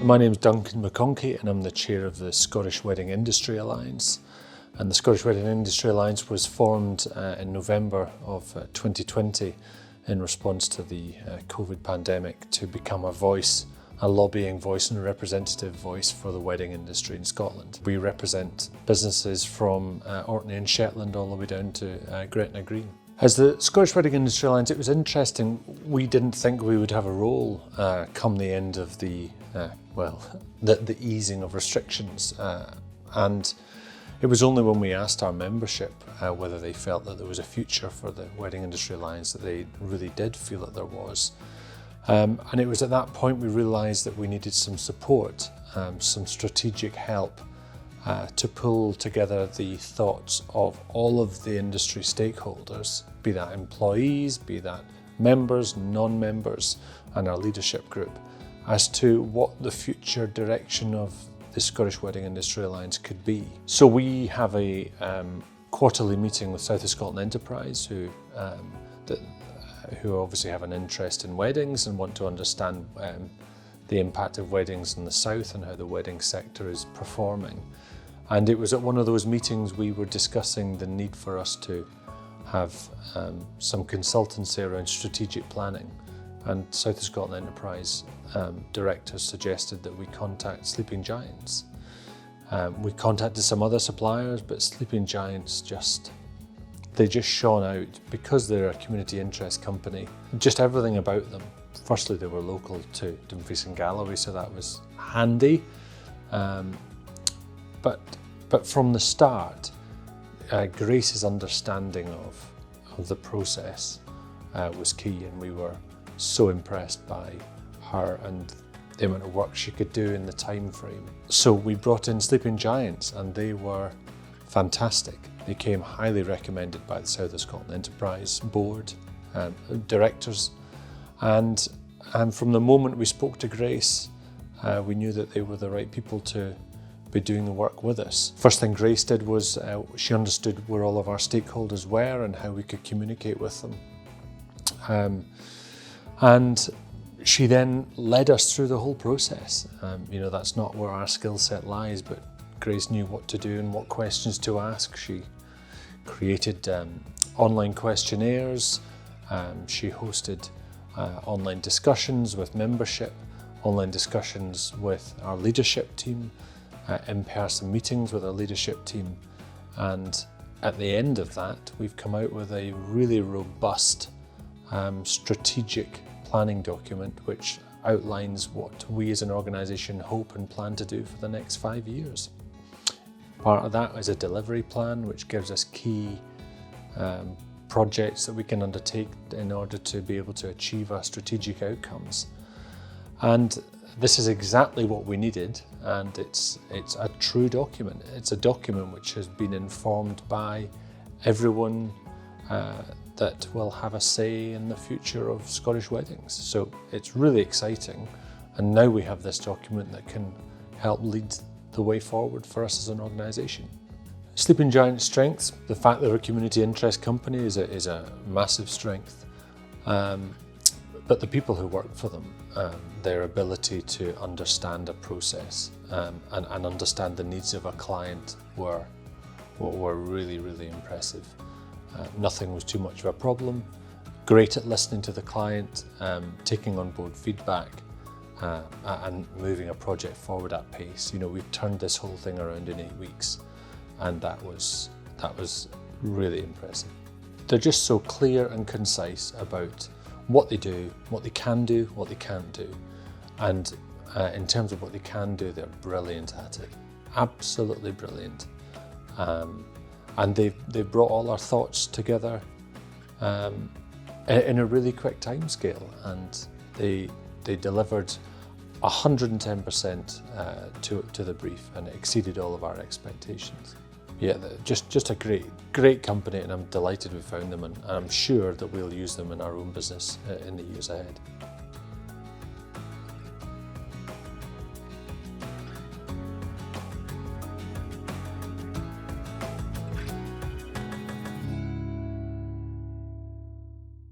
My name's Duncan McConchie and I'm the chair of the Scottish Wedding Industry Alliance. And the Scottish Wedding Industry Alliance was formed in November of 2020 in response to the COVID pandemic to become a voice, a lobbying voice and a representative voice for the wedding industry in Scotland. We represent businesses from Orkney and Shetland all the way down to Gretna Green. As the Scottish Wedding Industry Alliance, it was interesting. We didn't think we would have a role come the end of the easing of restrictions. And it was only when we asked our membership whether they felt that there was a future for the Wedding Industry Alliance that they really did feel that there was. And it was at that point we realised that we needed some support, some strategic help to pull together the thoughts of all of the industry stakeholders, be that employees, be that members, non-members, and our leadership group, as to what the future direction of the Scottish Wedding Industry Alliance could be. So we have a quarterly meeting with South of Scotland Enterprise, who obviously have an interest in weddings and want to understand the impact of weddings in the South and how the wedding sector is performing. And it was at one of those meetings we were discussing the need for us to have some consultancy around strategic planning. And South of Scotland Enterprise directors suggested that we contact Sleeping Giants. We contacted some other suppliers, but Sleeping Giants just shone out because they're a community interest company. Just everything about them. Firstly, they were local to Dumfries and Galloway, so that was handy. But from the start, Grace's understanding of the process was key, and we were so impressed by her and the amount of work she could do in the time frame. So we brought in Sleeping Giants, and they were fantastic. They came highly recommended by the South of Scotland Enterprise Board directors, and from the moment we spoke to Grace, we knew that they were the right people to be doing the work with us. First thing Grace did was she understood where all of our stakeholders were and how we could communicate with them. And she then led us through the whole process. That's not where our skill set lies, but Grace knew what to do and what questions to ask. She created online questionnaires. She hosted online discussions with membership, online discussions with our leadership team, in-person meetings with our leadership team. And at the end of that, we've come out with a really robust strategic planning document which outlines what we as an organisation hope and plan to do for the next 5 years. Part of that is a delivery plan which gives us key projects that we can undertake in order to be able to achieve our strategic outcomes. And this is exactly what we needed, and it's a true document. It's a document which has been informed by everyone that will have a say in the future of Scottish weddings. So it's really exciting, and now we have this document that can help lead the way forward for us as an organisation. Sleeping Giant's strengths, the fact they're a community interest company is a massive strength. But the people who work for them, their ability to understand a process and understand the needs of a client were really, really impressive. Nothing was too much of a problem. Great at listening to the client, taking on board feedback, and moving a project forward at pace. We've turned this whole thing around in 8 weeks, and that was really impressive. They're just so clear and concise about what they do, what they can do, what they can't do. And in terms of what they can do, they're brilliant at it. Absolutely brilliant. And they've brought all our thoughts together in a really quick timescale, and they delivered 110% to the brief, and it exceeded all of our expectations. Yeah, just a great company, and I'm delighted we found them, and I'm sure that we'll use them in our own business in the years ahead.